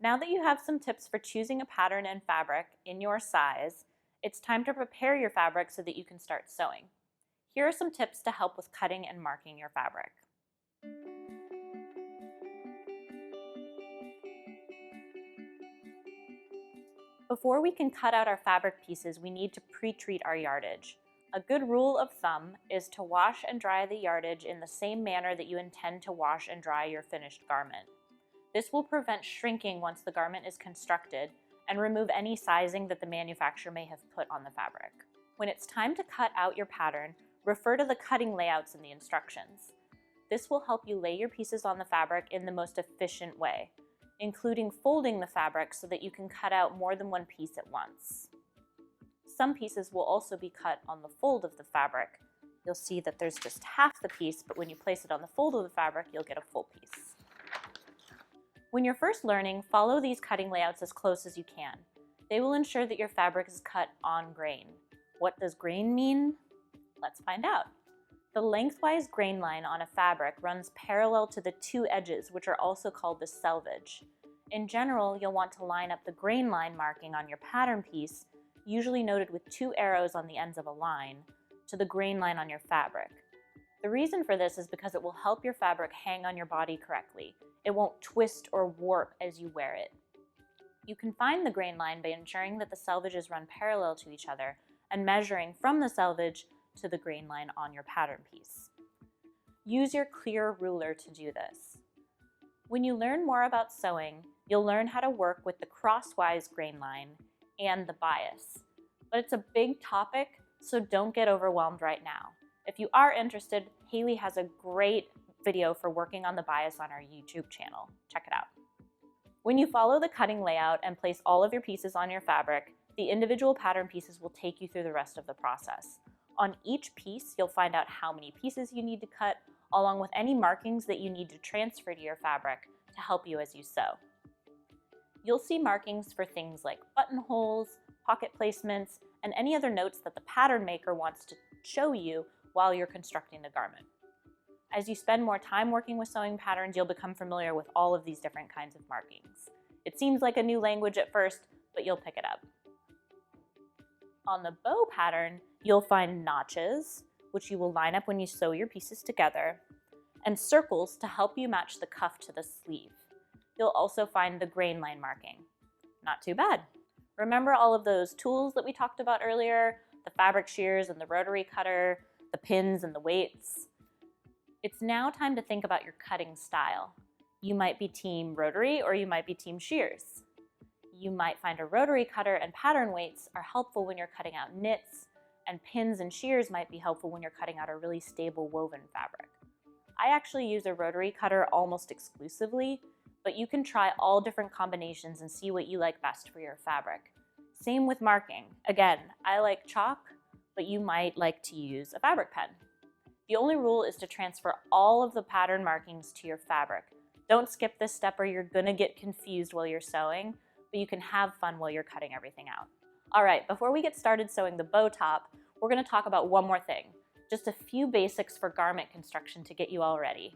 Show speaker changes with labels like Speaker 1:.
Speaker 1: Now that you have some tips for choosing a pattern and fabric in your size, it's time to prepare your fabric so that you can start sewing. Here are some tips to help with cutting and marking your fabric. Before we can cut out our fabric pieces, we need to pre-treat our yardage. A good rule of thumb is to wash and dry the yardage in the same manner that you intend to wash and dry your finished garment. This will prevent shrinking once the garment is constructed and remove any sizing that the manufacturer may have put on the fabric. When it's time to cut out your pattern, refer to the cutting layouts in the instructions. This will help you lay your pieces on the fabric in the most efficient way, including folding the fabric so that you can cut out more than one piece at once. Some pieces will also be cut on the fold of the fabric. You'll see that there's just half the piece, but when you place it on the fold of the fabric, you'll get a full piece. When you're first learning, follow these cutting layouts as close as you can. They will ensure that your fabric is cut on grain. What does grain mean? Let's find out. The lengthwise grain line on a fabric runs parallel to the two edges, which are also called the selvage. In general, you'll want to line up the grain line marking on your pattern piece, usually noted with two arrows on the ends of a line, to the grain line on your fabric. The reason for this is because it will help your fabric hang on your body correctly. It won't twist or warp as you wear it. You can find the grain line by ensuring that the selvages run parallel to each other and measuring from the selvage to the grain line on your pattern piece. Use your clear ruler to do this. When you learn more about sewing, you'll learn how to work with the crosswise grain line and the bias. But it's a big topic, so don't get overwhelmed right now. If you are interested, Haley has a great video for working on the bias on our YouTube channel. Check it out. When you follow the cutting layout and place all of your pieces on your fabric, the individual pattern pieces will take you through the rest of the process. On each piece, you'll find out how many pieces you need to cut, along with any markings that you need to transfer to your fabric to help you as you sew. You'll see markings for things like buttonholes, pocket placements, and any other notes that the pattern maker wants to show you while you're constructing the garment. As you spend more time working with sewing patterns, you'll become familiar with all of these different kinds of markings. It seems like a new language at first, but you'll pick it up. On the bow pattern, you'll find notches, which you will line up when you sew your pieces together, and circles to help you match the cuff to the sleeve. You'll also find the grain line marking. Not too bad. Remember all of those tools that we talked about earlier? The fabric shears and the rotary cutter, the pins and the weights? It's now time to think about your cutting style. You might be team rotary or you might be team shears. You might find a rotary cutter and pattern weights are helpful when you're cutting out knits, and pins and shears might be helpful when you're cutting out a really stable woven fabric. I actually use a rotary cutter almost exclusively, but you can try all different combinations and see what you like best for your fabric. Same with marking. Again, I like chalk, but you might like to use a fabric pen. The only rule is to transfer all of the pattern markings to your fabric. Don't skip this step or you're gonna get confused while you're sewing, but you can have fun while you're cutting everything out. All right, before we get started sewing the bow top, we're gonna talk about one more thing. Just a few basics for garment construction to get you all ready.